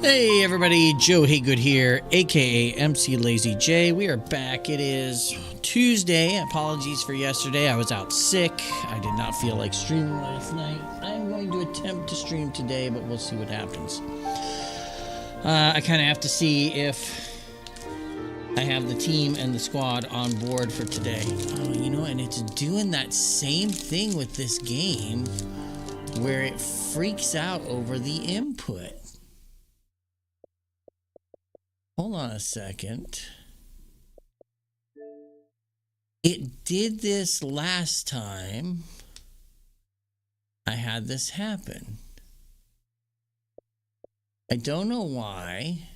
Hey everybody, Joe Haygood here, aka mclazyj. We are back. It is Tuesday. Apologies for yesterday. I was out sick. I did not feel like streaming last night. I'm going to attempt to stream today, but we'll see what happens. I kind of have to see if I have the team and the squad on board for today. Oh, you know, and it's doing that same thing with this game where it freaks out over the input. Hold on a second. It did this last time I had this happen. I don't know why.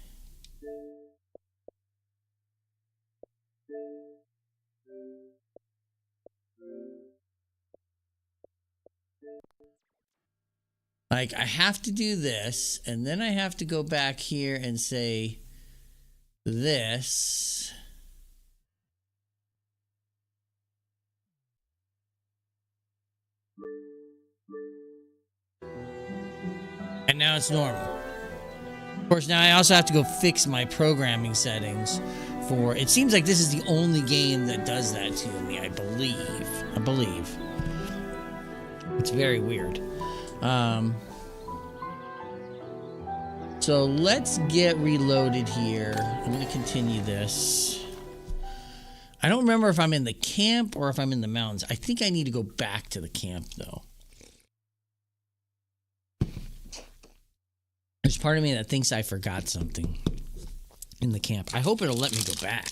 Like, I have to do this, and then I have to go back here and say this. And now it's normal. Of course, now I also have to go fix my programming settings for... It seems like this is the only game that does that to me, I believe. It's very weird. So let's get reloaded here. I'm going to continue this. I don't remember if I'm in the camp or if I'm in the mountains. I think I need to go back to the camp, though. There's part of me that thinks I forgot something in the camp. I hope it'll let me go back.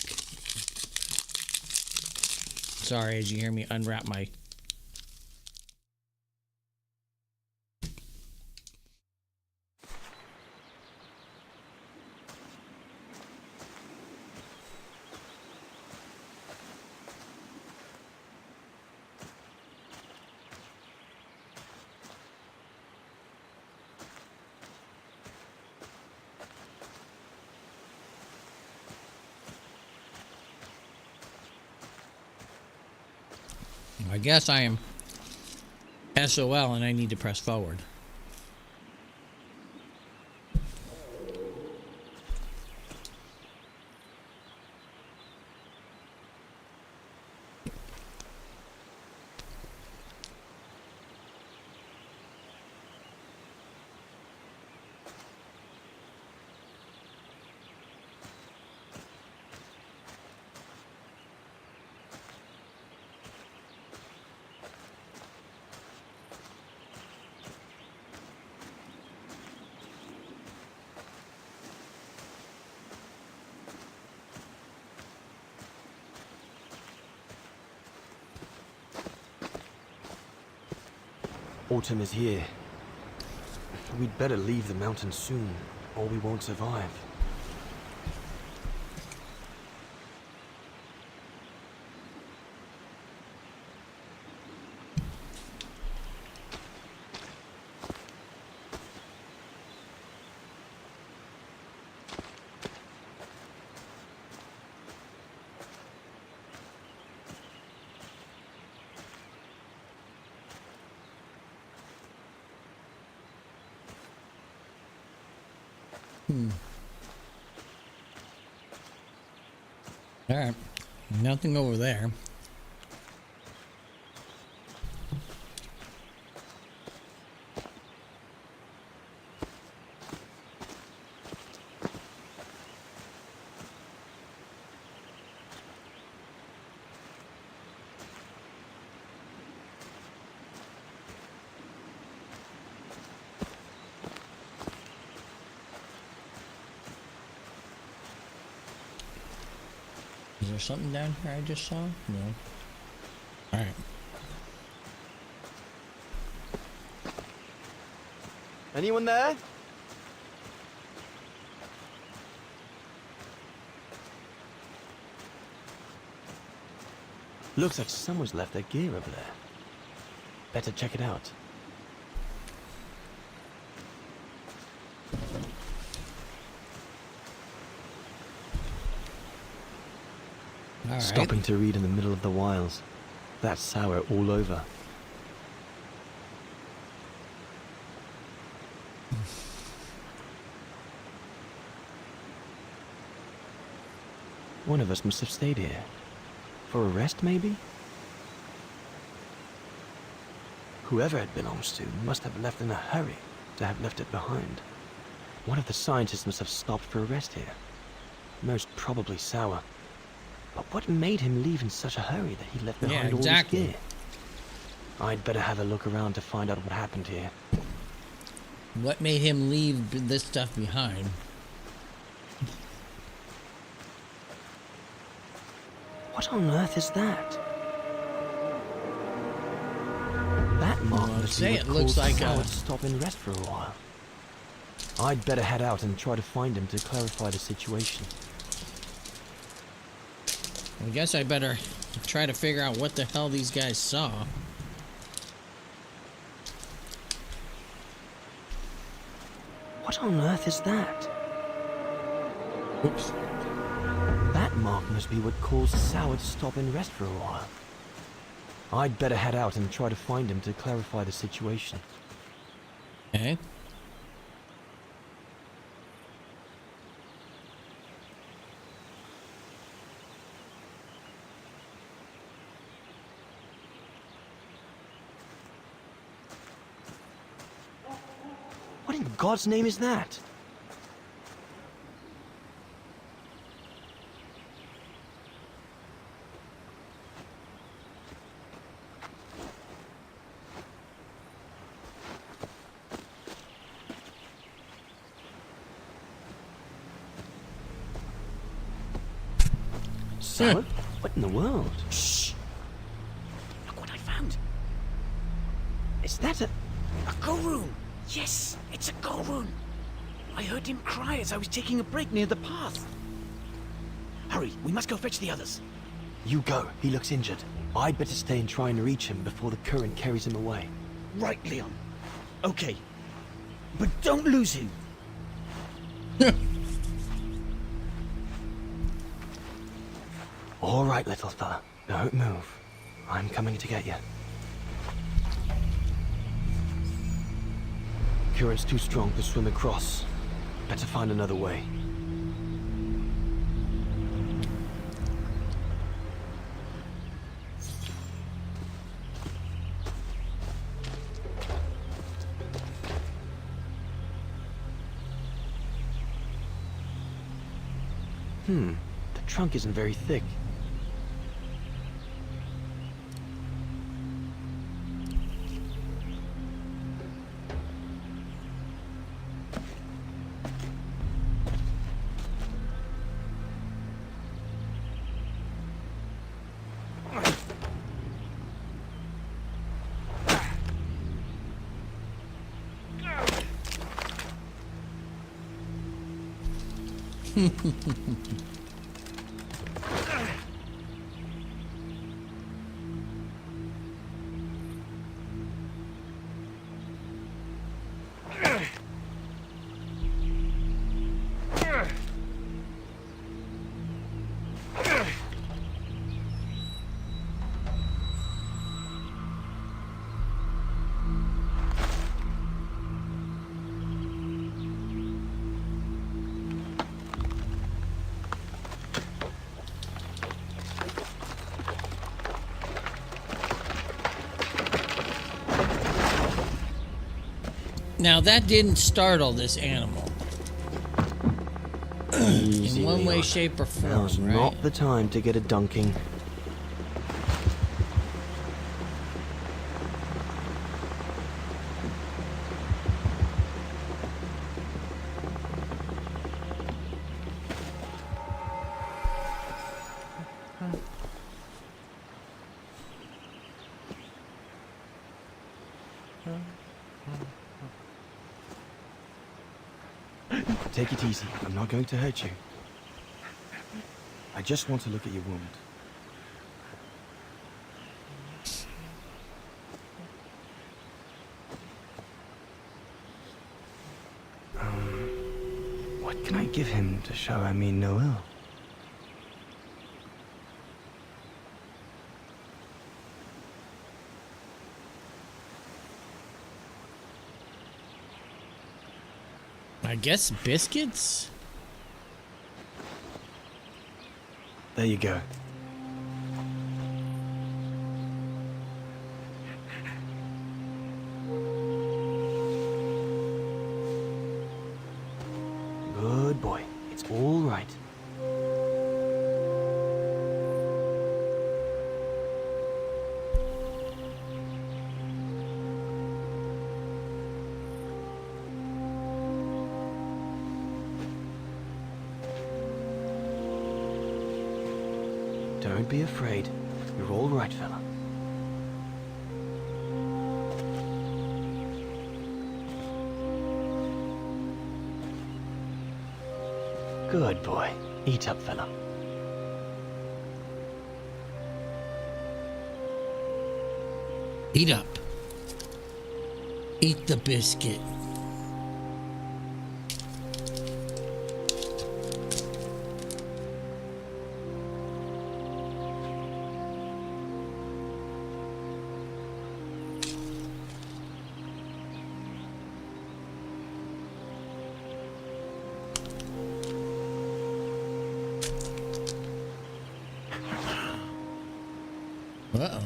Sorry, as you hear me unwrap my... I guess I am SOL and I need to press forward. Autumn is here. We'd better leave the mountains soon, or we won't survive. All right, nothing over there. Is there something down here I just saw? No. All right. Anyone there? Looks like someone's left their gear over there. Better check it out. All right. Stopping to read in the middle of the wilds. That's sour all over. One of us must have stayed here. For a rest, maybe? Whoever it belongs to must have left in a hurry to have left it behind. One of the scientists must have stopped for a rest here. Most probably Sour. But what made him leave in such a hurry that he left behind all his gear? I'd better have a look around to find out what happened here. What made him leave this stuff behind? What on earth is that? That mark must be what looks like Sour to stop and rest for a while. I'd better head out and try to find him to clarify the situation. I guess I better try to figure out what the hell these guys saw. What on earth is that? Oops. That mark must be what caused Sour to stop and rest for a while. I'd better head out and try to find him to clarify the situation. Okay. What in God's name is that? Sour? What in the world? Shh! Look what I found. Is that a... A Gorun! Yes, it's a Gorun! I heard him cry as I was taking a break near the path. Hurry, we must go fetch the others. You go. He looks injured. I'd better stay and try and reach him before the current carries him away. Right, Leon. Okay. But don't lose him. All right, little fella. Don't move. I'm coming to get you. Current's too strong to swim across. Better find another way. The trunk isn't very thick. Now that didn't startle this animal. Easy, In one way, Leon. shape, or form, Now's right? not the time to get a dunking. Take it easy. I'm not going to hurt you. I just want to look at your wound. What can I give him to show I mean no ill? I guess biscuits? There you go. Good boy. It's all right. Don't be afraid. You're all right, fella. Good boy. Eat up, fella. Eat up. Eat the biscuit. Uh-oh.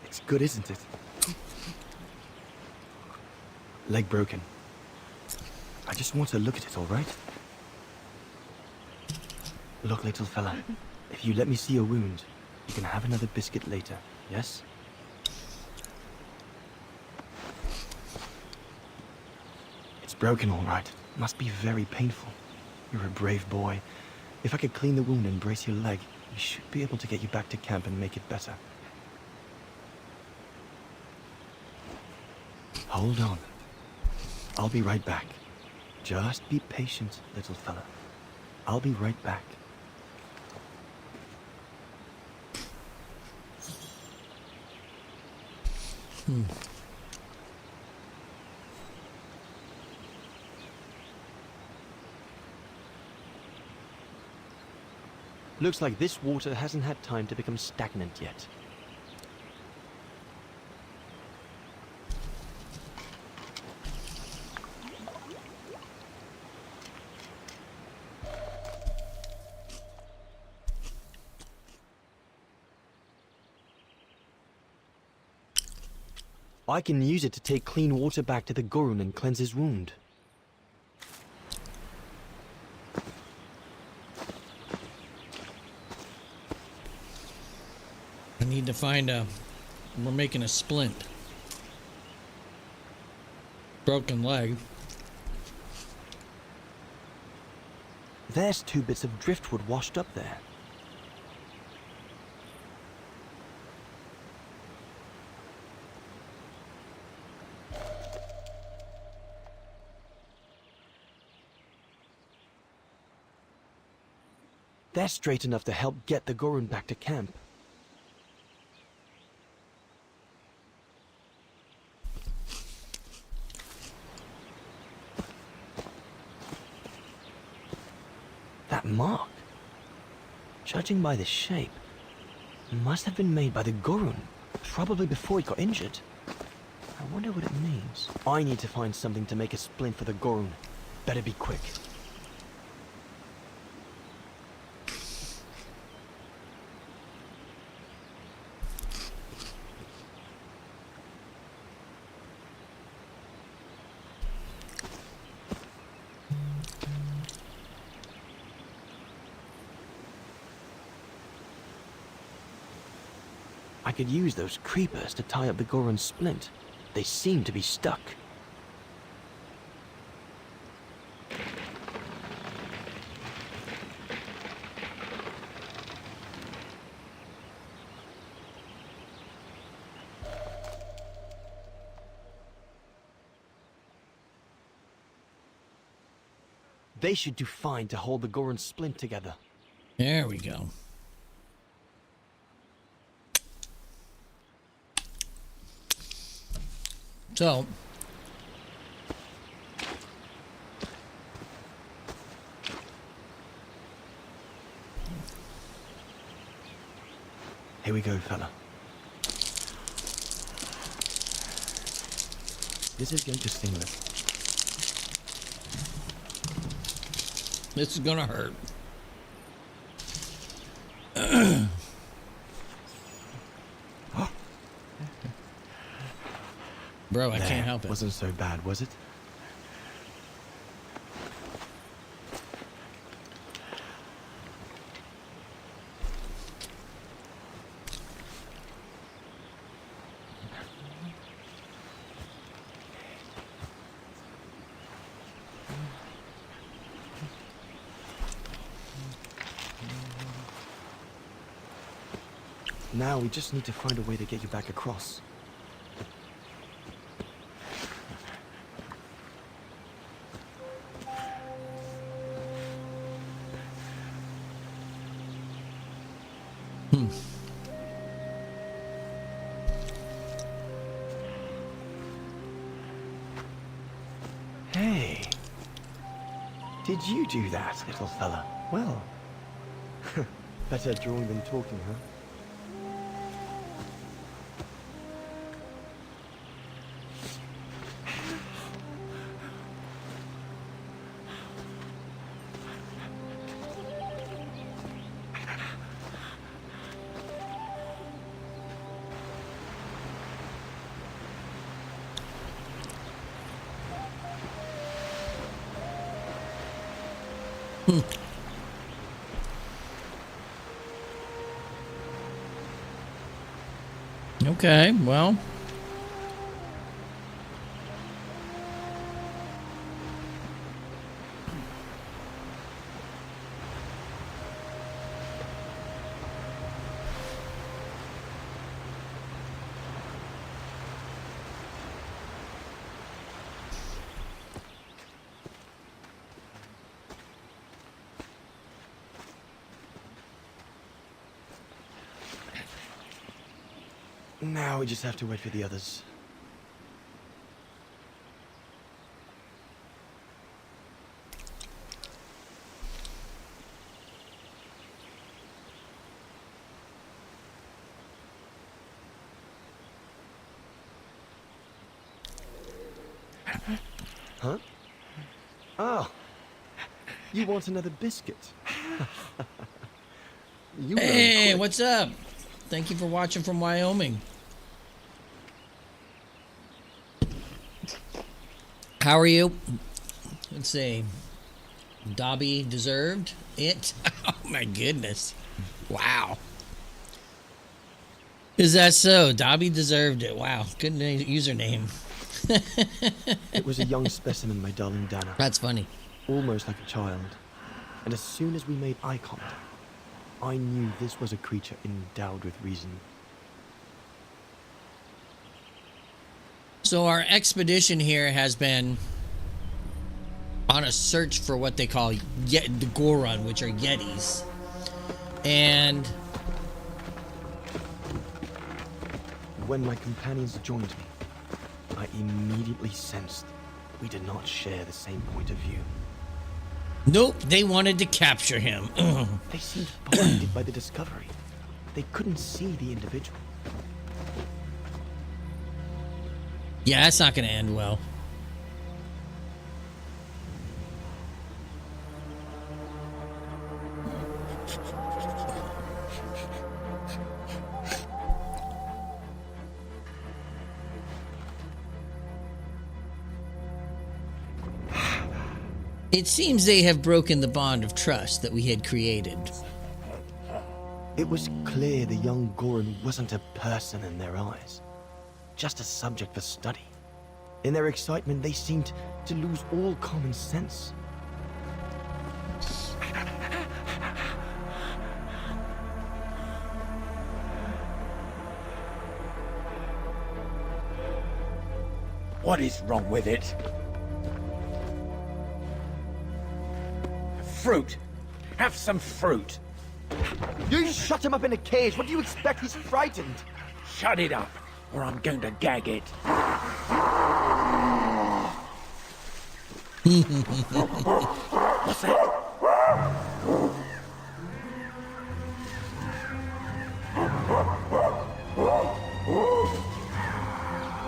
It's good, isn't it? Leg broken. I just want to look at it, all right? Look, little fella. If you let me see your wound, you can have another biscuit later, yes? It's broken, all right. Must be very painful. You're a brave boy. If I could clean the wound and brace your leg, we should be able to get you back to camp and make it better. Hold on. I'll be right back. Just be patient, little fella. I'll be right back. Looks like this water hasn't had time to become stagnant yet. I can use it to take clean water back to the Gorun and cleanse his wound. I need to find a... We're making a splint. Broken leg. There's 2 bits of driftwood washed up there. They're straight enough to help get the Gorun back to camp. That mark, judging by the shape, must have been made by the Gorun, probably before he got injured. I wonder what it means. I need to find something to make a splint for the Gorun. Better be quick. I could use those creepers to tie up the Gorun's splint. They seem to be stuck. They should do fine to hold the Gorun's splint together. There we go. So, Here we go, fella. This is going to sting us. this is gonna hurt. Bro, I can't help it. Wasn't so bad, was it? Now we just need to find a way to get you back across. Hey, did you do that, little fella? Well, better drawing than talking, huh? Okay, well. Now we just have to wait for the others. Huh? Oh, you want another biscuit? You Hey, what's up? Thank you for watching from Wyoming. How are you? Let's see. Dobby deserved it. Oh my goodness. Wow. Is that so? Dobby deserved it. Wow. Good username. It was a young specimen, my darling Dana. That's funny. Almost like a child. And as soon as we made eye contact, I knew this was a creature endowed with reason. So our expedition here has been on a search for what they call the Gorun, which are Yetis. And when my companions joined me, I immediately sensed we did not share the same point of view. nope, they wanted to capture him. They seemed blinded by the discovery. They couldn't see the individual. Yeah, that's not going to end well. It seems they have broken the bond of trust that we had created. It was clear the young Gorun wasn't a person in their eyes, just a subject for study. In their excitement, they seemed to lose all common sense. What is wrong with it? Fruit. Have some fruit. You shut him up in a cage. What do you expect? He's frightened. Shut it up, or I'm going to gag it. What's that?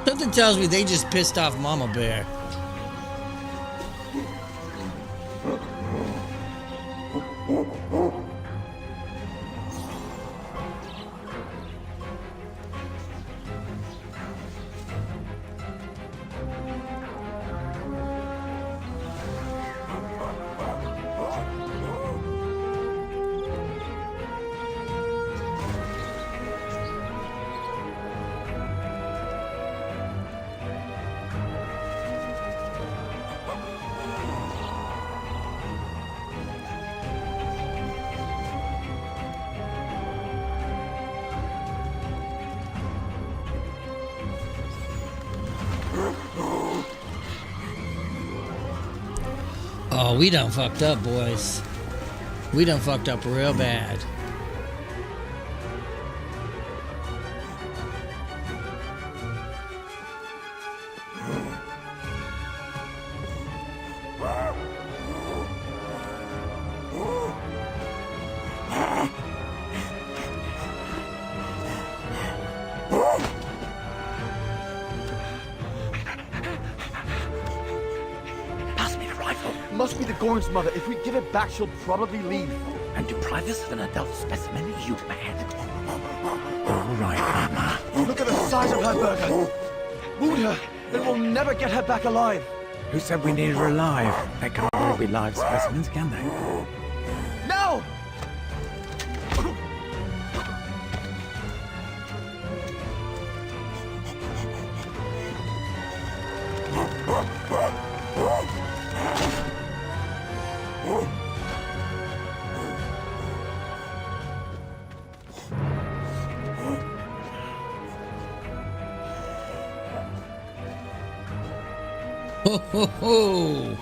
Something tells me they just pissed off Mama Bear. Oh, we done fucked up, boys. We done fucked up real bad. Pass me the rifle. Must be the Gorun's mother. If we give it back, she'll probably leave. And deprive us of an adult specimen? You mad? All right, Mama. Look at the size of her burger. Wound her, then we'll never get her back alive. Who said we needed her alive? They can't all be live specimens, can they? No! Ho ho ho!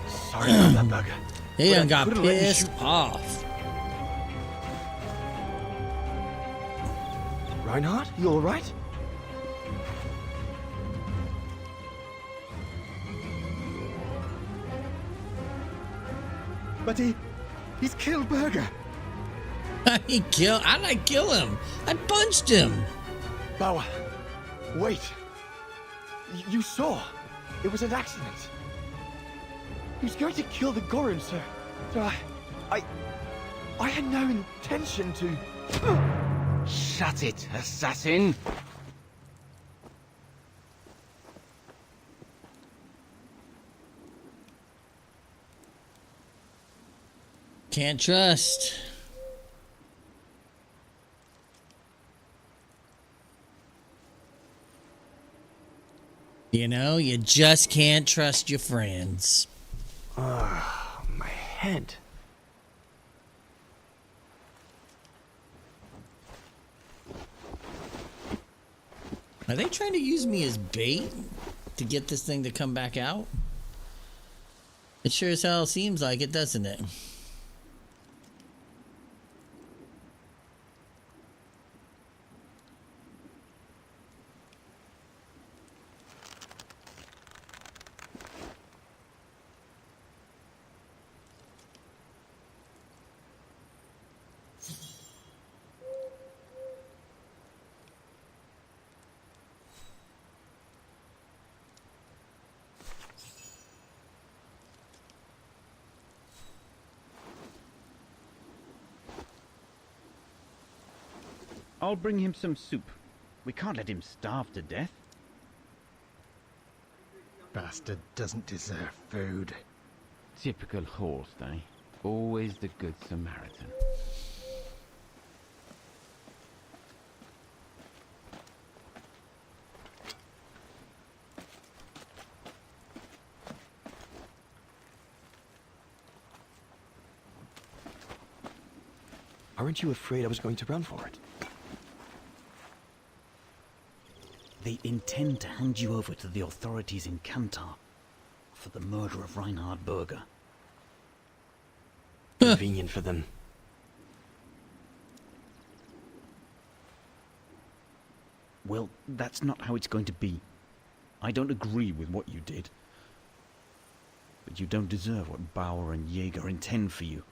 Sorry about that burger. They But done I got couldn't let you pissed shoot- off. Reinhardt, you alright? But he's killed Berger. How'd I kill him? I punched him. Bauer, wait. You saw. It was an accident. He was going to kill the Gorun, sir. So I had no intention to... Shut it, assassin! Can't trust. You know, you just can't trust your friends. My head. Are they trying to use me as bait to get this thing to come back out? It sure as hell seems like it, doesn't it? I'll bring him some soup. We can't let him starve to death. Bastard doesn't deserve food. Typical horse, eh? Always the good Samaritan. Aren't you afraid I was going to run for it? They intend to hand you over to the authorities in Kantar for the murder of Reinhard Berger. Convenient for them. Well, that's not how it's going to be. I don't agree with what you did. but you don't deserve what Bauer and Jaeger intend for you.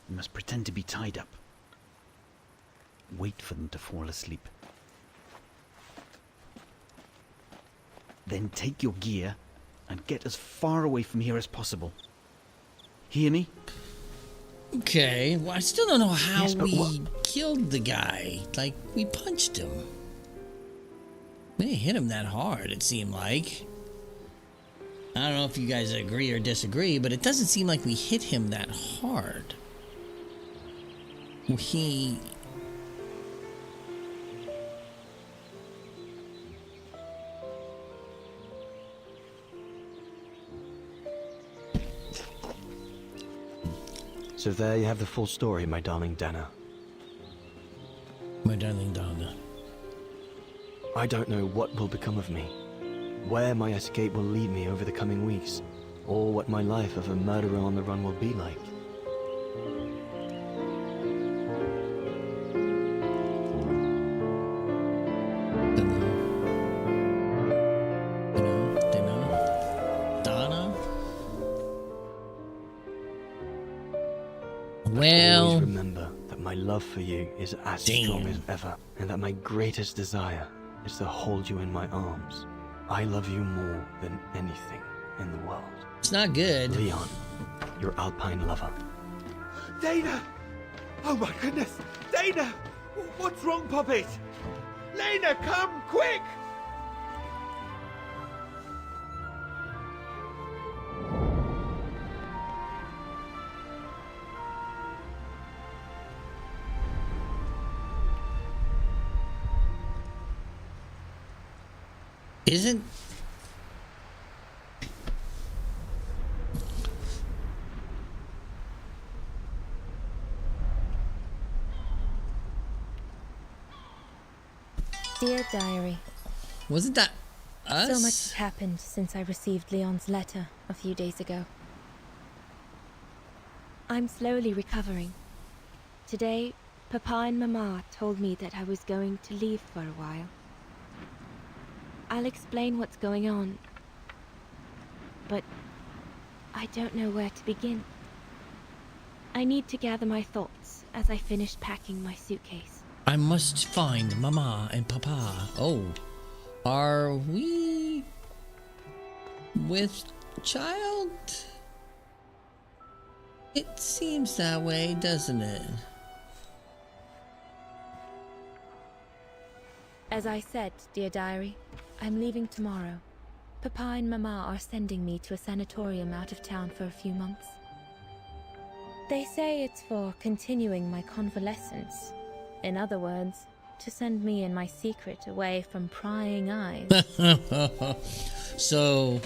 You must pretend to be tied up. Wait for them to fall asleep. Then take your gear and get as far away from here as possible. Hear me? Okay, well, I still don't know how Yes, but we killed the guy. Like, we punched him. We didn't hit him that hard, it seemed like. I don't know if you guys agree or disagree, but it doesn't seem like we hit him that hard. He... So there you have the full story, my darling Dana. My darling Donna. I don't know what will become of me, where my escape will lead me over the coming weeks, or what my life of a murderer on the run will be like. Well, Always remember that my love for you is as strong as ever, and that my greatest desire is to hold you in my arms. I love you more than anything in the world. it's not good. Leon, your Alpine lover. Dana! Oh my goodness! Dana! What's wrong, Puppet? Lena, come, quick! Isn't... Dear Diary, Wasn't that us? so much has happened since I received Leon's letter a few days ago. I'm slowly recovering. Today, Papa and Mama told me that I was going to leave for a while. I'll explain what's going on, but I don't know where to begin. I need to gather my thoughts as I finish packing my suitcase. I must find Mama and Papa. Oh, are we with child? It seems that way, doesn't it? As I said, dear Diary, I'm leaving tomorrow. Papa and Mama are sending me to a sanatorium out of town for a few months. They say it's for continuing my convalescence. In other words, to send me and my secret away from prying eyes. So,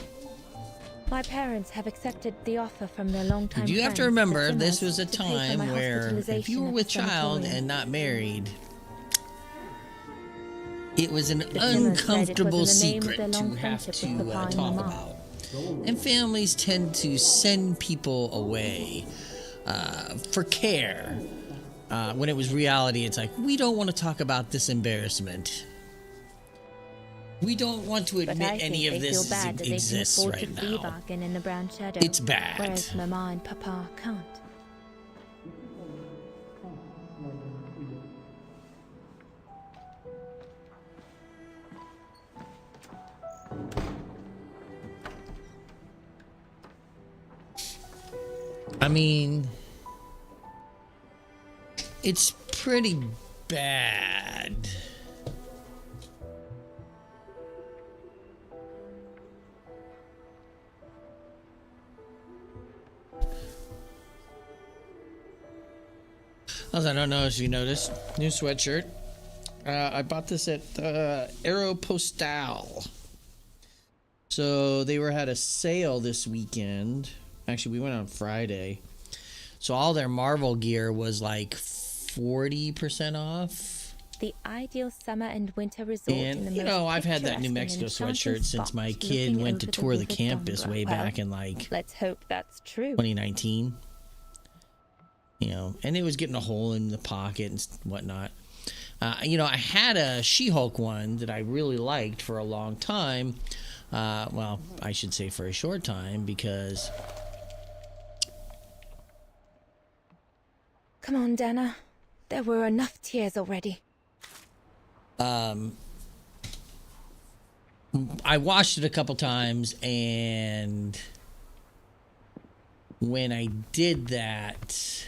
My parents have accepted the offer from their longtime you have to friends, the remember, this Simmers, was a to pay for time my where if you were hospitalization with at the child sanatorium. and not married, it was an The Simmers said it was uncomfortable in the name of secret their to long have friendship to with Papa and talk Mama. about. And families tend to send people away for care. When it was reality, it's like, we don't want to talk about this embarrassment. We don't want to But I admit think any of they this feel bad that they can exists afford right to flee now. bargain in the brown shadow. It's bad. Whereas Mama and Papa can't. I mean, it's pretty bad. Also, I don't know if you noticed, new sweatshirt. I bought this at Aeropostale. So they had a sale this weekend. Actually, we went on Friday. So all their Marvel gear was like 40% off. The ideal summer and winter resort in the And, most you know, I've had that New picturesque Mexico and enchanting sweatshirt since spot my kid looking went to over tour the River campus Dondra. way Well, back in like let's hope that's true. 2019. You know, and it was getting a hole in the pocket and whatnot. You know, I had a She-Hulk one that I really liked for a long time. Well, I should say for a short time, because... Come on, Dana. There were enough tears already. I watched it a couple times, and when I did that...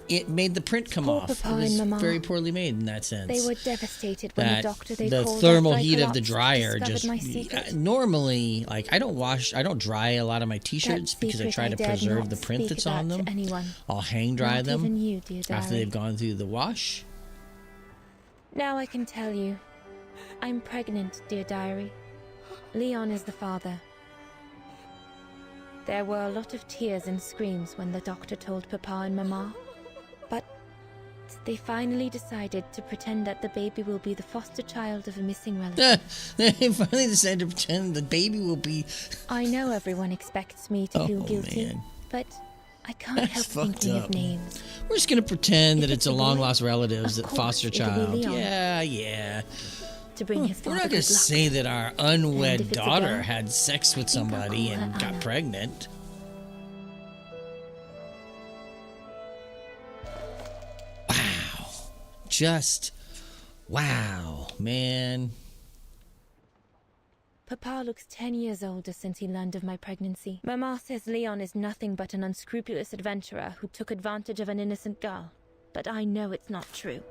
it made the print come Poor off. Papa It was and Mama. very poorly made in that sense. They were devastated when the doctor they the called thermal after I heat of the collapsed dryer discovered just my secret. normally, like, I don't dry a lot of my t-shirts That because I secret try to dared preserve not the print speak that's on about them. to anyone. I'll hang dry Not them even you, dear after diary. they've gone through the wash. Now I can tell you. I'm pregnant, dear diary. Leon is the father. There were a lot of tears and screams when the doctor told Papa and Mama. But they finally decided to pretend that the baby will be the foster child of a missing relative. They finally decided to pretend the baby will be... I know everyone expects me to feel guilty, man. but I can't help fucked thinking up. of names. We're just gonna pretend If that it's it's a a boy, long-lost relative's of that course foster it'll be child. Leon. Yeah. To bring his We're father not gonna good luck. say that our And unwed if it's a daughter girl, had sex with think I'll somebody call her and got Anna. pregnant. Wow. Just wow, man. Papa looks 10 years older since he learned of my pregnancy. Mama says Leon is nothing but an unscrupulous adventurer who took advantage of an innocent girl. But I know it's not true.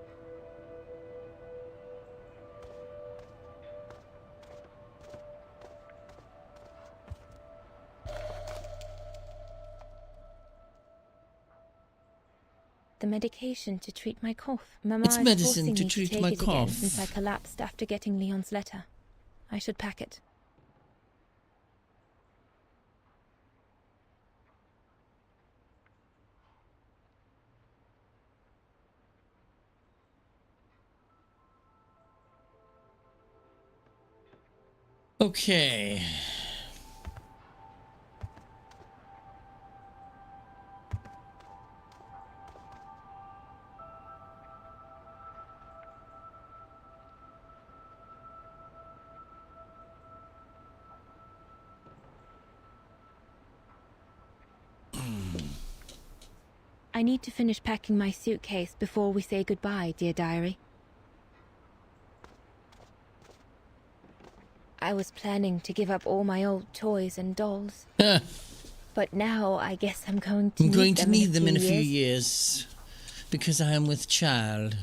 The medication to treat my cough. Mama It's is medicine forcing to me treat take my it again cough. since I collapsed after getting Leon's letter. I should pack it. Okay. I need to finish packing my suitcase before we say goodbye, dear diary. I was planning to give up all my old toys and dolls. But now I guess I'm going to need them in a few years. years because I am with child.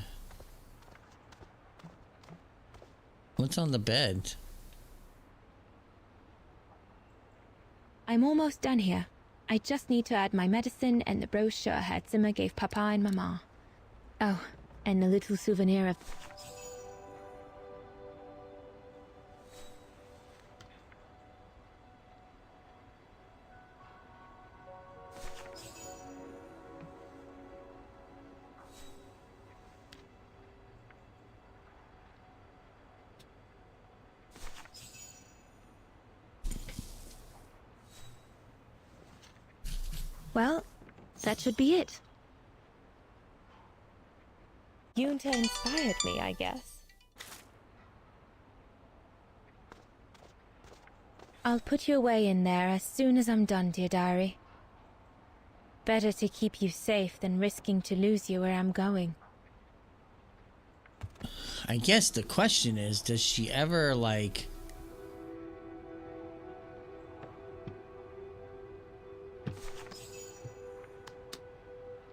What's on the bed? I'm almost done here. I just need to add my medicine and the brochure Herr Zimmer gave Papa and Mama. Oh, and a little souvenir of... Well, that should be it. Junta inspired me, I guess. I'll put you away in there as soon as I'm done, dear diary. Better to keep you safe than risking to lose you where I'm going. I guess the question is, does she ever, like...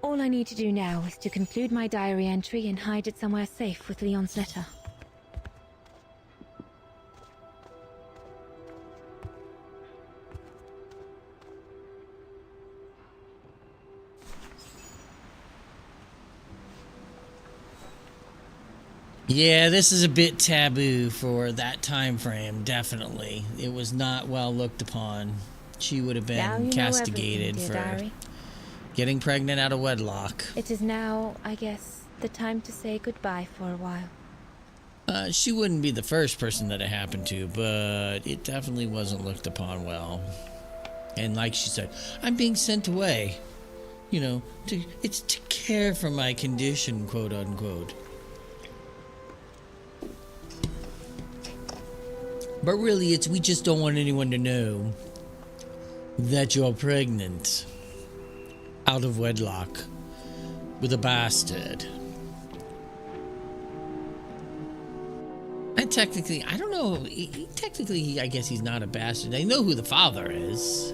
All I need to do now is to conclude my diary entry and hide it somewhere safe with Leon's letter. Yeah, this is a bit taboo for that time frame, definitely. It was not well looked upon. She would have Now you been know castigated everything, for dear diary. getting pregnant out of wedlock. It is now, I guess, the time to say goodbye for a while. She wouldn't be the first person that it happened to, but it definitely wasn't looked upon well. And like she said, I'm being sent away. You know, it's to care for my condition, quote unquote. But really, we just don't want anyone to know that you're pregnant out of wedlock with a bastard. And technically, I don't know, I guess he's not a bastard. They know who the father is.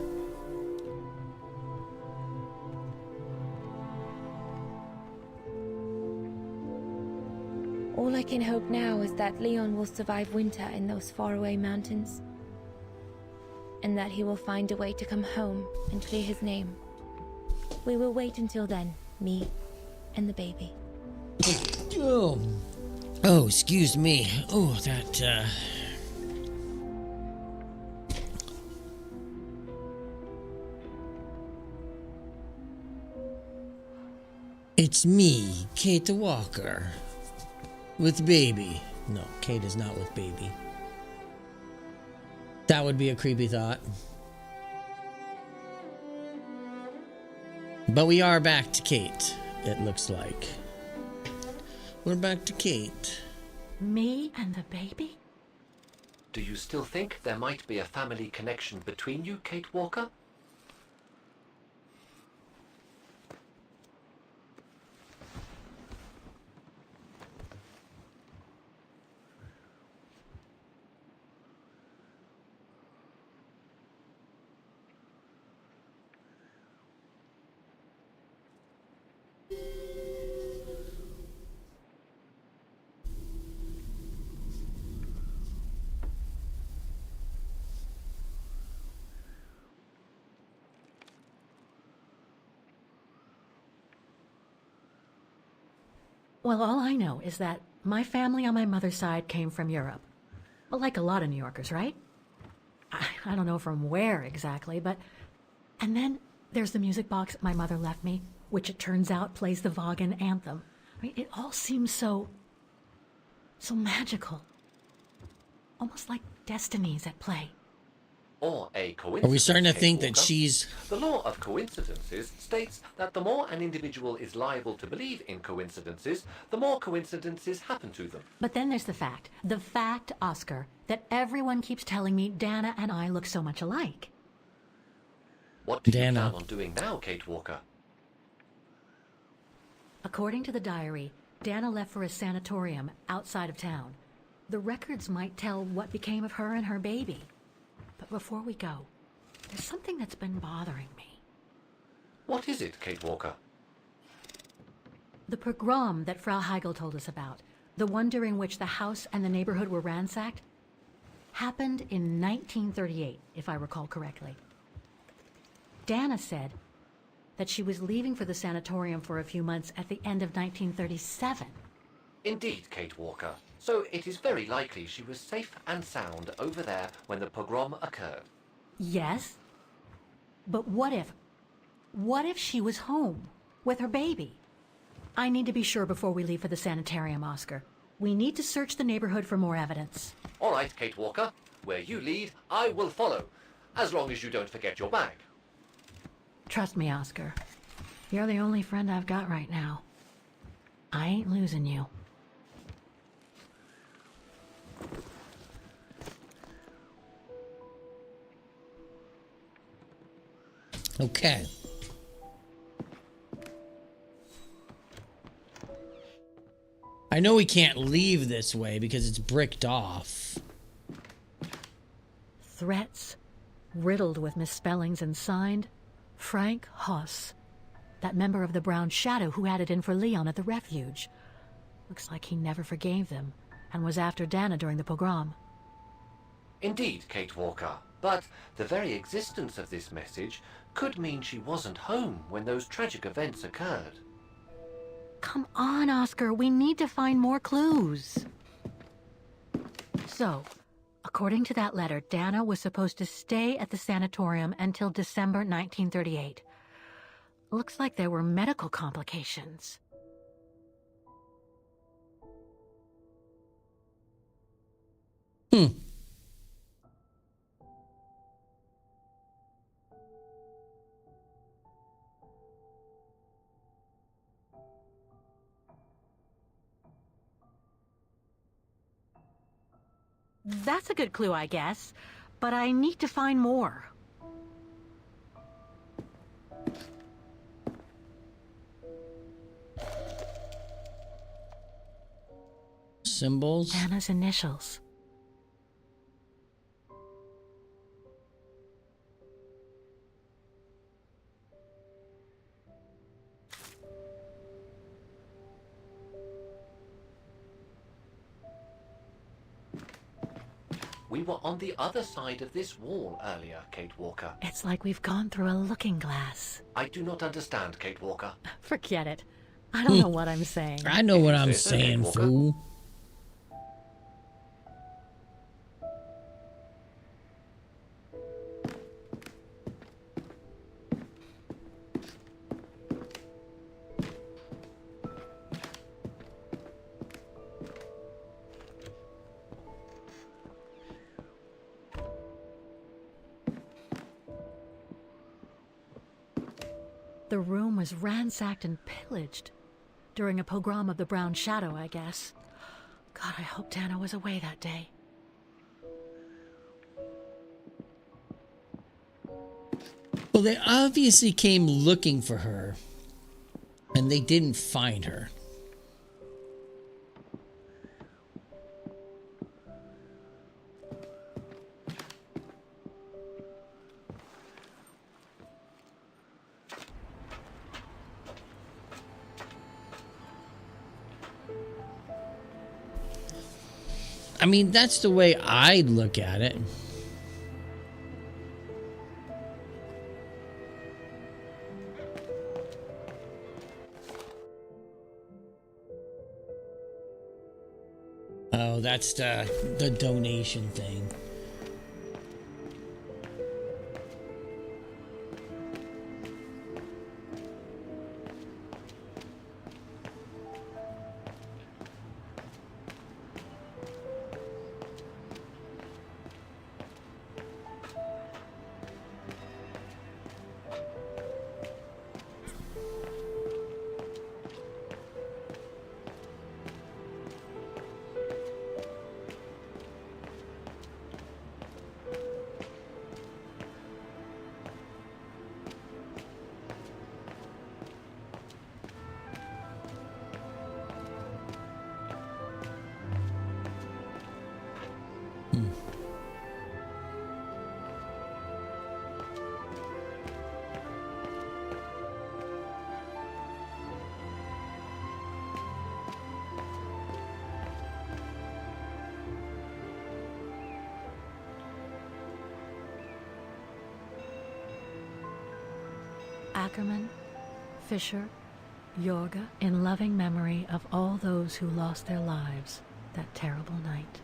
All I can hope now is that Leon will survive winter in those faraway mountains. And that he will find a way to come home and clear his name. We will wait until then, me and the baby. Oh, excuse me. Oh, that, It's me, Kate Walker. With baby. No, Kate is not with baby. That would be a creepy thought. But we are back to Kate, it looks like. We're back to Kate. Me and the baby? Do you still think there might be a family connection between you, Kate Walker? Well, all I know is that my family on my mother's side came from Europe. Well, like a lot of New Yorkers, right? I don't know from where exactly, but... And then there's the music box my mother left me, which it turns out plays the Vaughan anthem. I mean, it all seems so magical. Almost like destinies at play. Or a coincidence. Are we starting to Kate think that Walker? she's... The law of coincidences states that the more an individual is liable to believe in coincidences, the more coincidences happen to them. But then there's the fact, Oscar, that everyone keeps telling me Dana and I look so much alike. What do you Dana. plan on doing now, Kate Walker? According to the diary, Dana left for a sanatorium outside of town. The records might tell what became of her and her baby. But before we go, there's something that's been bothering me. What is it, Kate Walker? The pogrom that Frau Heigl told us about, the one during which the house and the neighborhood were ransacked, happened in 1938, if I recall correctly. Dana said that she was leaving for the sanatorium for a few months at the end of 1937. Indeed, Kate Walker. So it is very likely she was safe and sound over there when the pogrom occurred. Yes, but what if she was home with her baby? I need to be sure before we leave for the sanitarium, Oscar. We need to search the neighborhood for more evidence. All right, Kate Walker. Where you lead, I will follow. As long as you don't forget your bag. Trust me, Oscar. You're the only friend I've got right now. I ain't losing you. Okay. I know we can't leave this way because it's bricked off. Threats, riddled with misspellings and signed, Frank Hoss, that member of the Brown Shadow who had it in for Leon at the refuge. Looks like he never forgave them and was after Dana during the pogrom. Indeed, Kate Walker. But the very existence of this message could mean she wasn't home when those tragic events occurred. Come on, Oscar. We need to find more clues. So, according to that letter, Dana was supposed to stay at the sanatorium until December 1938. Looks like there were medical complications. That's a good clue, I guess. But I need to find more. Symbols. Anna's initials. We were on the other side of this wall earlier, Kate Walker. It's like we've gone through a looking glass. I do not understand, Kate Walker. Forget it. I don't know what I'm saying. I know what I'm Is this okay, saying, Walker? fool. The room was ransacked and pillaged. During a pogrom of the Brown Shadow, I guess. God, I hope Dana was away that day. Well, they obviously came looking for her, and they didn't find her. I mean, that's the way I look at it. Oh, that's the donation thing. Ackerman, Fisher, Yorga, in loving memory of all those who lost their lives that terrible night.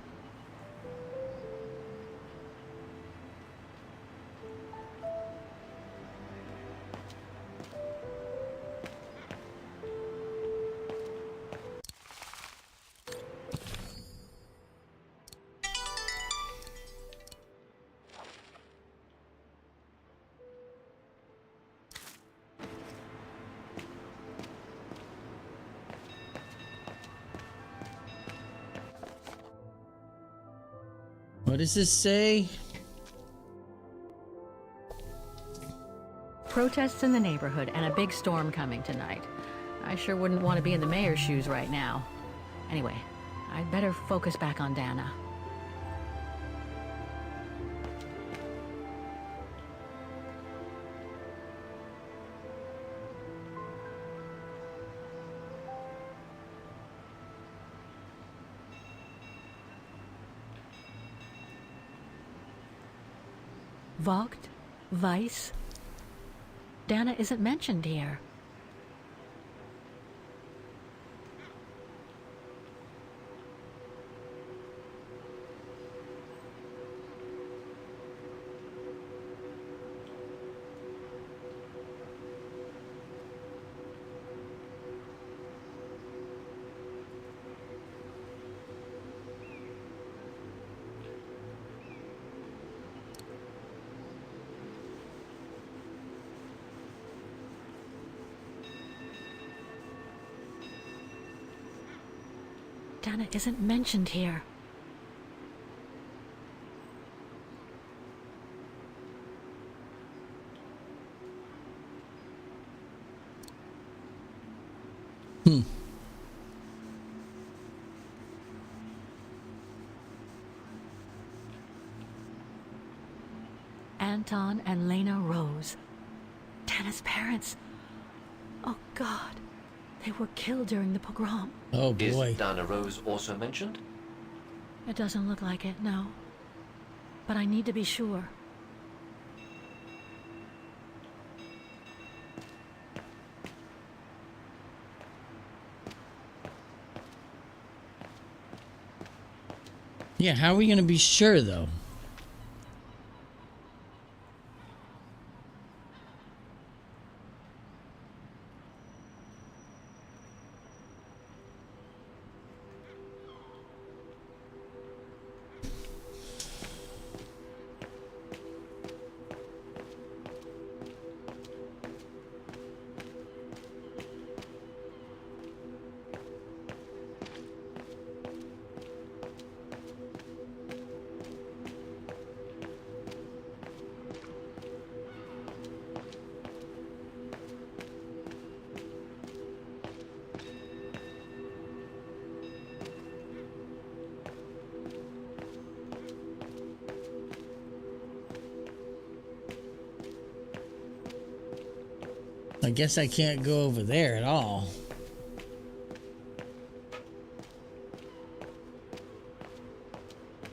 What does this say? Protests in the neighborhood and a big storm coming tonight. I sure wouldn't want to be in the mayor's shoes right now. Anyway, I'd better focus back on Dana. Vogt? Weiss? Dana isn't mentioned here. Dana isn't mentioned here. Anton and Lena Rose. Dana's parents. Oh God. They were killed during the pogrom. Oh boy. Is Dana Rose also mentioned? It doesn't look like it, no. But I need to be sure. Yeah, how are we going to be sure, though? I guess I can't go over there at all.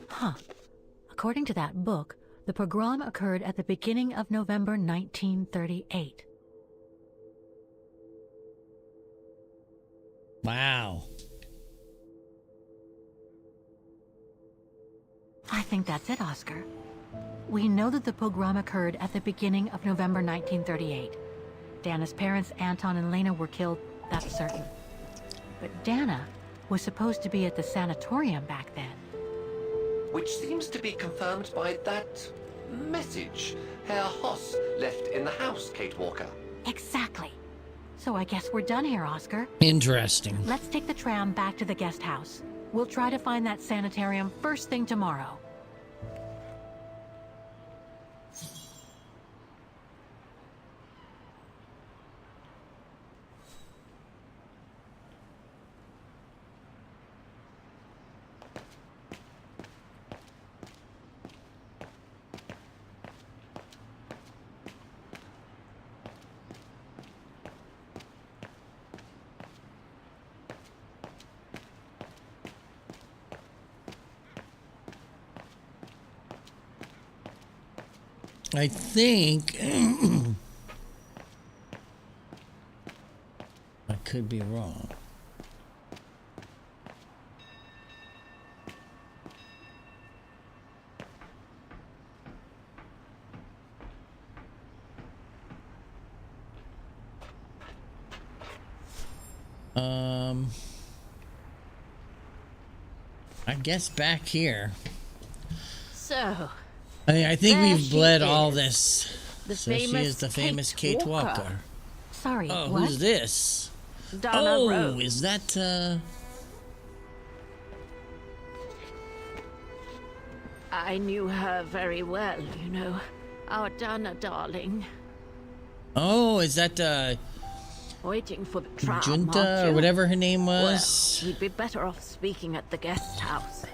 Huh. According to that book, the pogrom occurred at the beginning of November 1938. Wow. I think that's it, Oscar. We know that the pogrom occurred at the beginning of November 1938. Dana's parents, Anton and Lena, were killed, that's certain. But Dana was supposed to be at the sanatorium back then. Which seems to be confirmed by that message Herr Hoss left in the house, Kate Walker. Exactly. So I guess we're done here, Oscar. Interesting. Let's take the tram back to the guest house. We'll try to find that sanitarium first thing tomorrow. I think I could be wrong. I guess back here. So, I think there we've she bled all is. this. The So she famous is the famous Kate Walker. Sorry, Oh, what? who's this? Dana Oh, Rose. is that I knew her very well, you know. Our Dana darling. Oh, is that Waiting for the tram, Junta aren't or you? whatever her name was? Well, we'd be better off speaking at the guest house.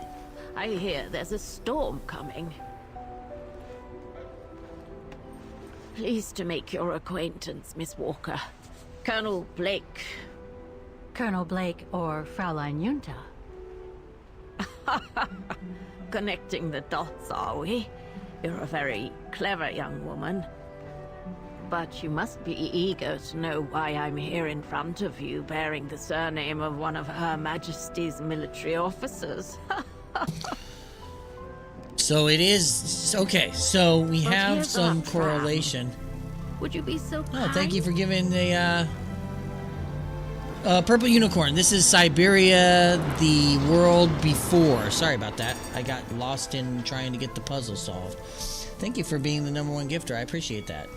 I hear there's a storm coming. Pleased to make your acquaintance, Miss Walker. Colonel Blake. Colonel Blake or Fraulein Junta? Connecting the dots, are we? You're a very clever young woman. But you must be eager to know why I'm here in front of you, bearing the surname of one of Her Majesty's military officers. So it is okay. So we But have here's some our tram. correlation. Would you be so kind? Oh, thank you for giving the purple unicorn. This is Syberia the World Before. Sorry about that. I got lost in trying to get the puzzle solved. Thank you for being the #1 gifter. I appreciate that.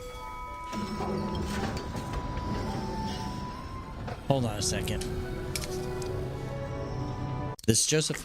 Hold on a second. This is Joseph.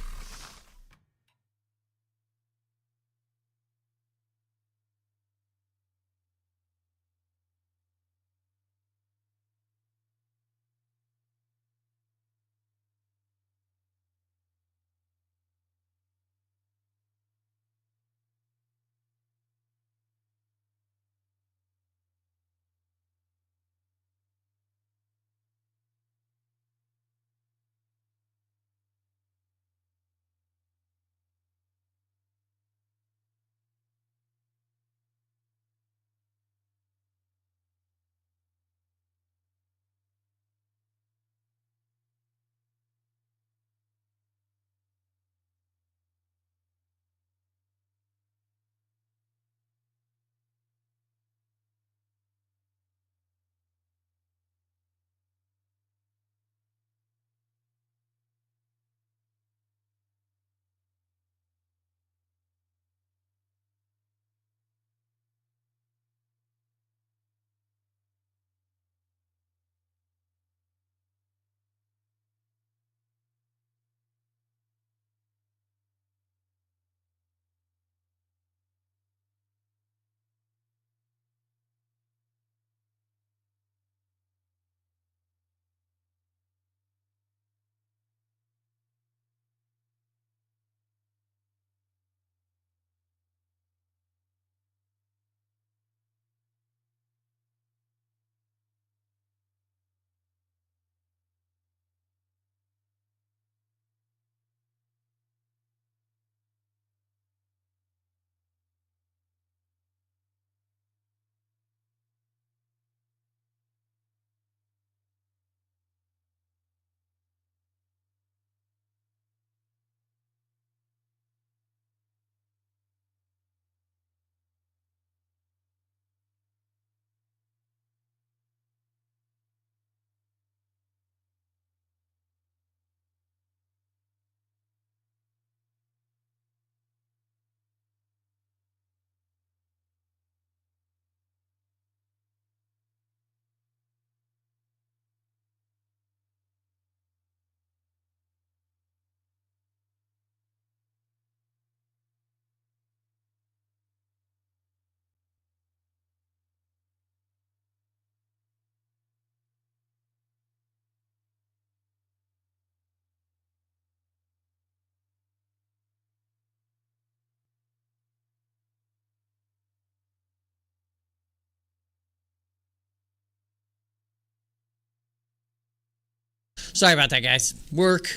Sorry about that, guys. Work,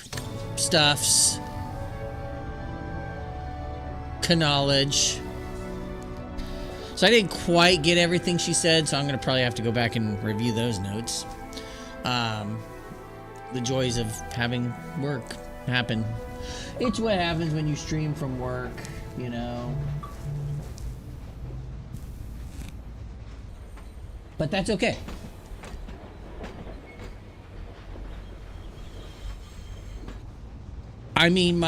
stuffs, knowledge. So I didn't quite get everything she said, so I'm going to probably have to go back and review those notes. The joys of having work happen. It's what happens when you stream from work, you know. But that's okay. I mean,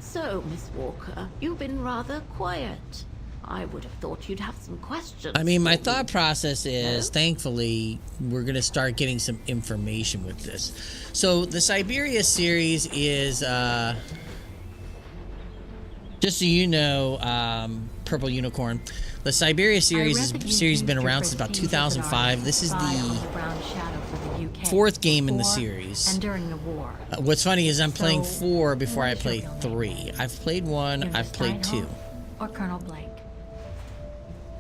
So, Miss Walker, you've been rather quiet. I would have thought you'd have some questions. I mean, my thought process is, thankfully, we're going to start getting some information with this. So, the Syberia series is, just so you know, Purple Unicorn, the Syberia series has been around since about 2005. This is the fourth game in the series. And during the war. What's funny is I'm playing 4 before I play 3. I've played 1, I've played 2. Or Colonel Blake.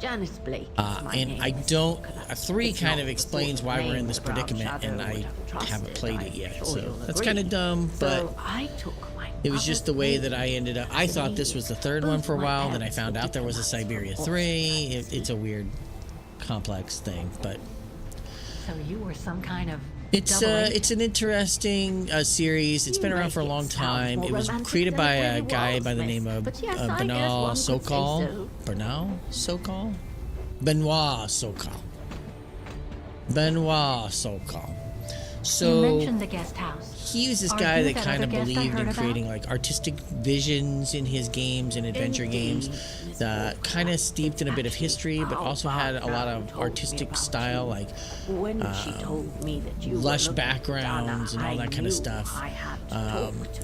Janice Blake. And I don't. 3 kind of explains why we're in this predicament, and I haven't played it yet. So that's kind of dumb, but it was just the way that I ended up. I thought this was the 3rd one for a while, then I found out there was a Syberia 3. It's a weird, complex thing, but. So you were some kind of. It's an interesting series. It's been around for a long time. It was created by a guy by the name of Benoit Sokal. Benoit Sokal. So you mentioned the guest house. he was this Are guy you that that kind of other guest I believed heard in about? creating like artistic visions in his games and adventure games, kind of steeped in a bit of history, but also had a lot of artistic style, like When she told me that you lush were backgrounds and all that kind of stuff.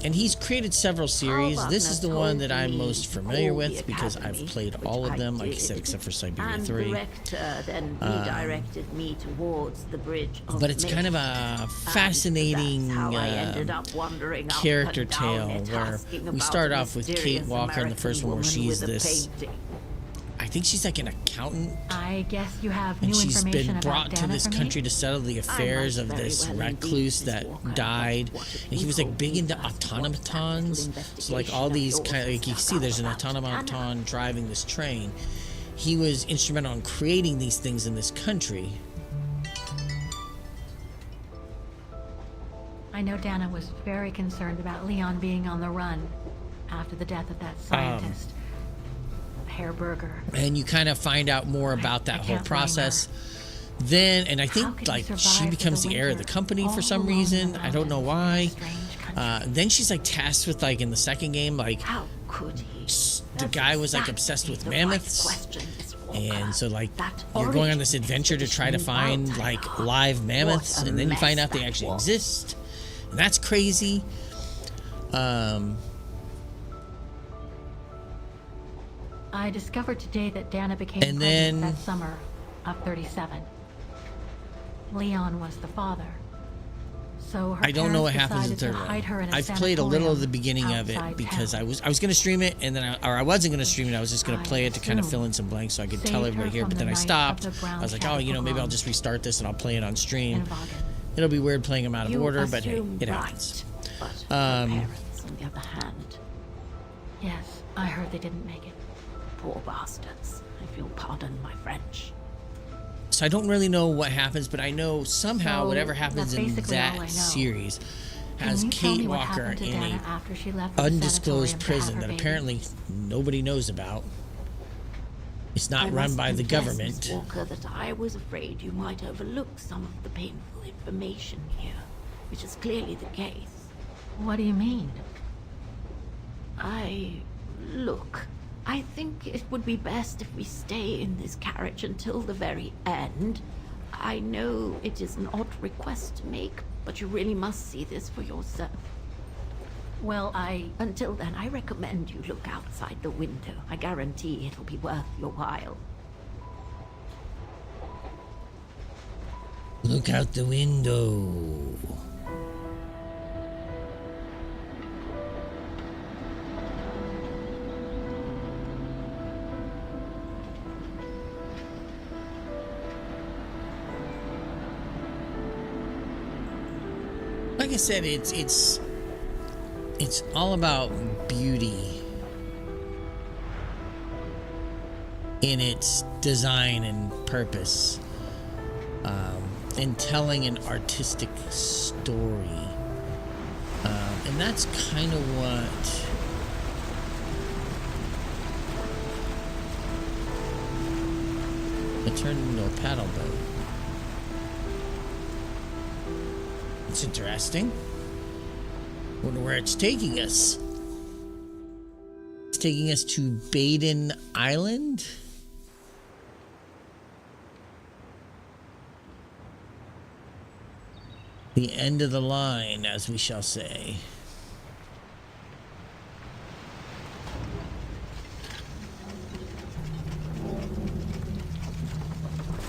And he's created several series. Paul This is the Wagner one that told I'm me most to familiar call the with because I've academy, played which all of I them, like I did, said, except for Syberia and 3. the rector then redirected me towards the bridge of But it's kind of Myth. a fascinating That's how I ended up wandering up character and down tale it, where asking we about start a off with Kate mysterious Walker in the first one where American she's woman with a this, painting. I think she's like an accountant, I guess you have and new she's information been about brought to Dana this for me? country to settle the affairs of very this well recluse indeed, that Miss Walker, died, but what if and he you was like told big me into just what that automatons. little So like all investigation these of kind of, yours like you has see, dug there's an up about automaton driving this train. He was instrumental in creating these things in this country. I know Dana was very concerned about Leon being on the run after the death of that scientist, Herr. And you kind of find out more about that whole process. Then, and I think like she becomes the heir of the company for some reason. I don't know why. Then she's like tasked with like in the second game, like How could he? the guy was like obsessed with mammoths. And so like you're going on this adventure to try to find like live mammoths, and then you find out they actually exist. And that's crazy. I discovered today that Dana became And pregnant then- that summer of 37. Leon was the father. So her I don't know what parents happens in the decided third to hide her one. in a I've played a little of the beginning of it outside because town. I was going to stream it, and then I wasn't going to stream it. I was just going to play it to kind of fill in some blanks so I could tell saved everybody her here. from But the then I night of stopped. the brown I was like, cattle oh, maybe I'll pogrom just restart this and I'll play it on stream. in Vaughan. It'll be weird playing them out of You order, but hey, assume it right, happens. But her parents, on the other hand, Yes, I heard they didn't make it. poor bastards. If you'll pardon my French. So I don't really know what happens, but I know somehow So whatever happens that's in basically all I know. that series Can has you tell Kate me what Walker happened to in Dana a after she left for the undisclosed sanatorium to have prison her that baby? apparently nobody knows about. It's not I run must by the confess, government. Miss Walker, that I was afraid you might overlook some of the painful information here, which is clearly the case. What do you mean? Look, I think it would be best if we stay in this carriage until the very end. I know it is an odd request to make, but you really must see this for yourself. Well, Until then, I recommend you look outside the window. I guarantee it'll be worth your while. Look out the window. Like I said, it's all about beauty in its design and purpose, and telling an artistic story, and that's kind of what it turned into a paddle boat. It's interesting. Wonder where it's taking us. It's taking us to Baden Island. The end of the line, as we shall say.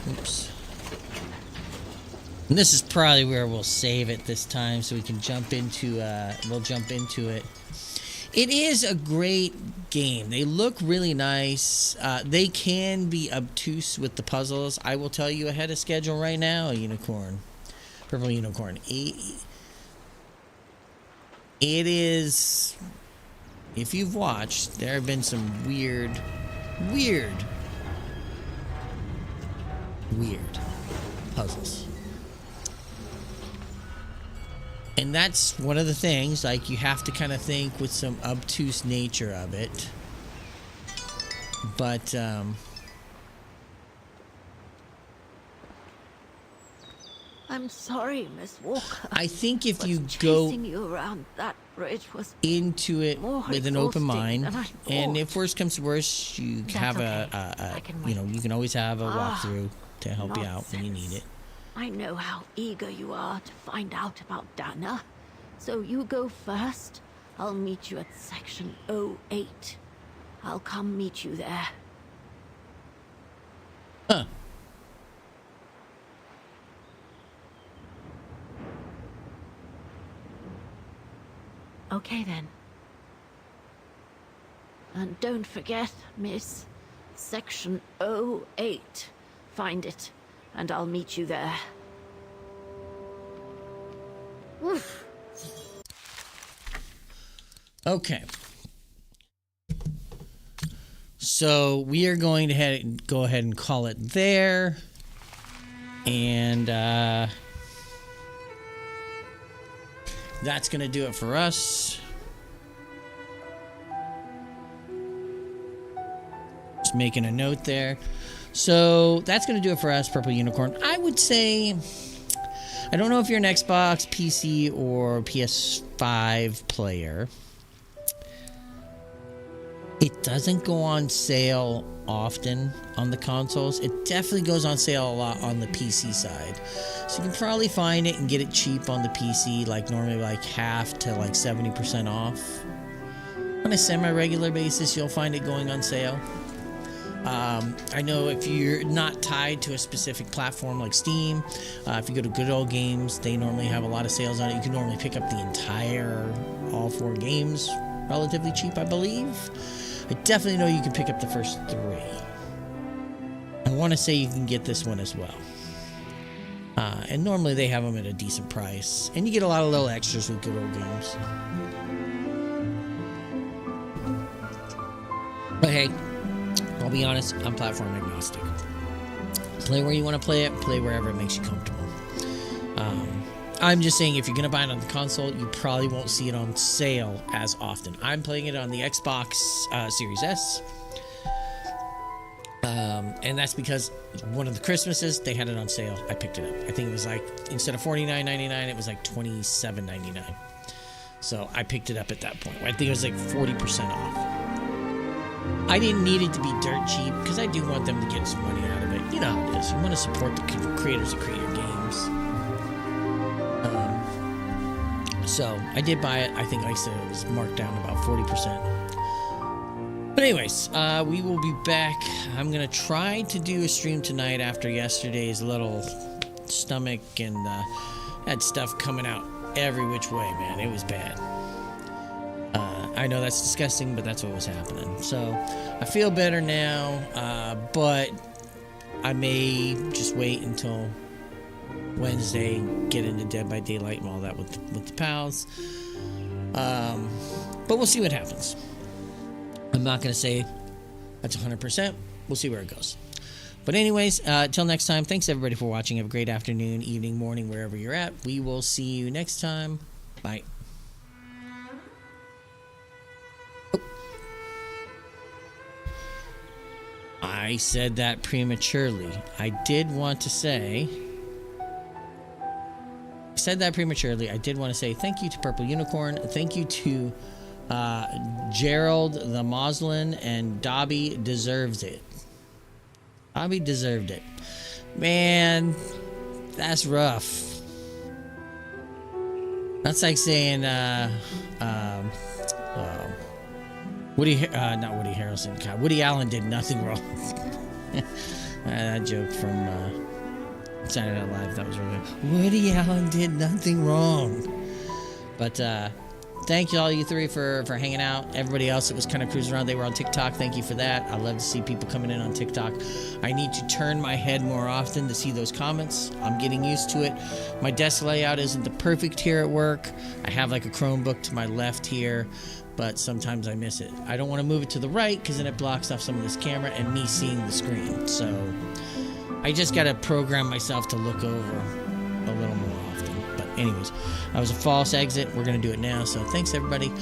Oops. And this is probably where we'll save it this time, so we can jump into. We'll jump into it. It is a great game. They look really nice. They can be obtuse with the puzzles. I will tell you ahead of schedule right now. Unicorn, purple unicorn. It is. If you've watched, there have been some weird puzzles. And that's one of the things, like, you have to kind of think with some obtuse nature of it. But, I I'm sorry, Miss Walker. I think if but you go chasing you around that bridge was into it more with an open exhausting mind, than I and thought. if worst comes to worst, you That's have okay. a I can you know, wait. you can always have a walkthrough to help you out when you nonsense. need it. I know how eager you are to find out about Dana. So you go first. I'll meet you at section 08. I'll come meet you there. Huh. Okay then. And don't forget, miss, section 08. Find it, and I'll meet you there. Oof. Okay. So we are going to go ahead and call it there. And that's going to do it for us. Just making a note there. So that's going to do it for us, Purple Unicorn. I would say, I don't know if you're an Xbox, PC, or PS5 player. It doesn't go on sale often on the consoles. It definitely goes on sale a lot on the PC side. So you can probably find it and get it cheap on the PC, like normally like half to like 70% off. On a semi-regular basis, you'll find it going on sale. I know if you're not tied to a specific platform like Steam, if you go to Good Old Games, they normally have a lot of sales on it. You can normally pick up the entire, all 4 games relatively cheap, I believe. I definitely know you can pick up the first 3. I want to say you can get this one as well. And normally they have them at a decent price. And you get a lot of little extras with Good Old Games. But hey, I'll be honest, I'm platform agnostic. Play where you want to play it, play wherever it makes you comfortable. I'm just saying, if you're going to buy it on the console, you probably won't see it on sale as often. I'm playing it on the Xbox Series S. And that's because one of the Christmases, they had it on sale. I picked it up. I think it was like, instead of $49.99, it was like $27.99. So I picked it up at that point. I think it was like 40% off. I didn't need it to be dirt cheap because I do want them to get some money out of it. You know how it is. You want to support the creators that create your games. So I did buy it. I think, like I said, it was marked down about 40%. But anyways, we will be back. I'm going to try to do a stream tonight after yesterday's little stomach and had stuff coming out every which way, man. It was bad. I know that's disgusting, but that's what was happening. So I feel better now, but I may just wait until Wednesday, get into Dead by Daylight and all that with the pals. But we'll see what happens. I'm not going to say that's 100%. We'll see where it goes. But anyways, till next time, thanks everybody for watching. Have a great afternoon, evening, morning, wherever you're at. We will see you next time. Bye. I said that prematurely. I did want to say... said that prematurely. I did want to say thank you to Purple Unicorn. Thank you to Gerald the Moslin, and Dobby deserves it. Dobby deserved it. Man, that's rough. That's like saying not Woody Harrelson. God, Woody Allen did nothing wrong. That joke from Saturday Night Live, that was really good. Woody Allen did nothing wrong. But thank you all you three for hanging out. Everybody else that was kind of cruising around, they were on TikTok. Thank you for that. I love to see people coming in on TikTok. I need to turn my head more often to see those comments. I'm getting used to it. My desk layout isn't the perfect here at work. I have like a Chromebook to my left here, but sometimes I miss it. I don't want to move it to the right because then it blocks off some of this camera and me seeing the screen. So I just got to program myself to look over a little more often. But anyways, that was a false exit. We're going to do it now. So thanks, everybody.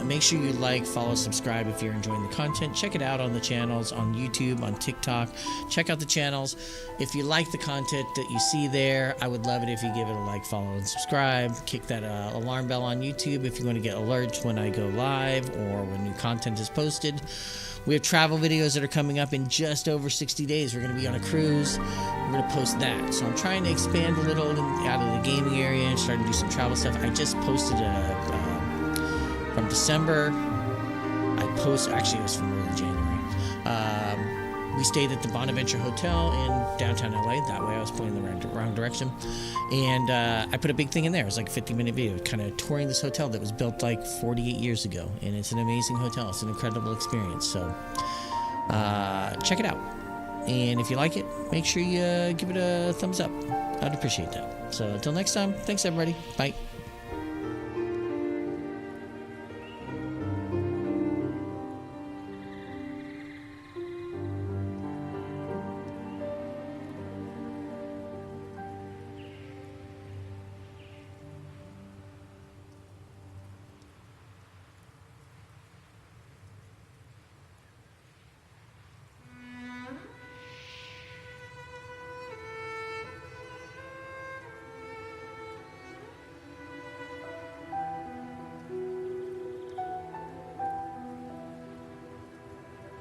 Make sure you like, follow, subscribe if you're enjoying the content. Check it out on the channels, on YouTube, on TikTok. Check out the channels. If you like the content that you see there, I would love it if you give it a like, follow, and subscribe. Kick that alarm bell on YouTube if you want to get alerts when I go live or when new content is posted. We have travel videos that are coming up in just over 60 days. We're going to be on a cruise. We're going to post that. So I'm trying to expand a little out of the gaming area and starting to do some travel stuff. I just posted from December. Actually, it was from early January. We stayed at the Bonaventure Hotel in downtown LA. That way I was pointing the wrong direction. And I put a big thing in there. It was like a 50-minute video kind of touring this hotel that was built like 48 years ago. And it's an amazing hotel. It's an incredible experience. So check it out. And if you like it, make sure you give it a thumbs up. I'd appreciate that. So until next time, thanks everybody. Bye.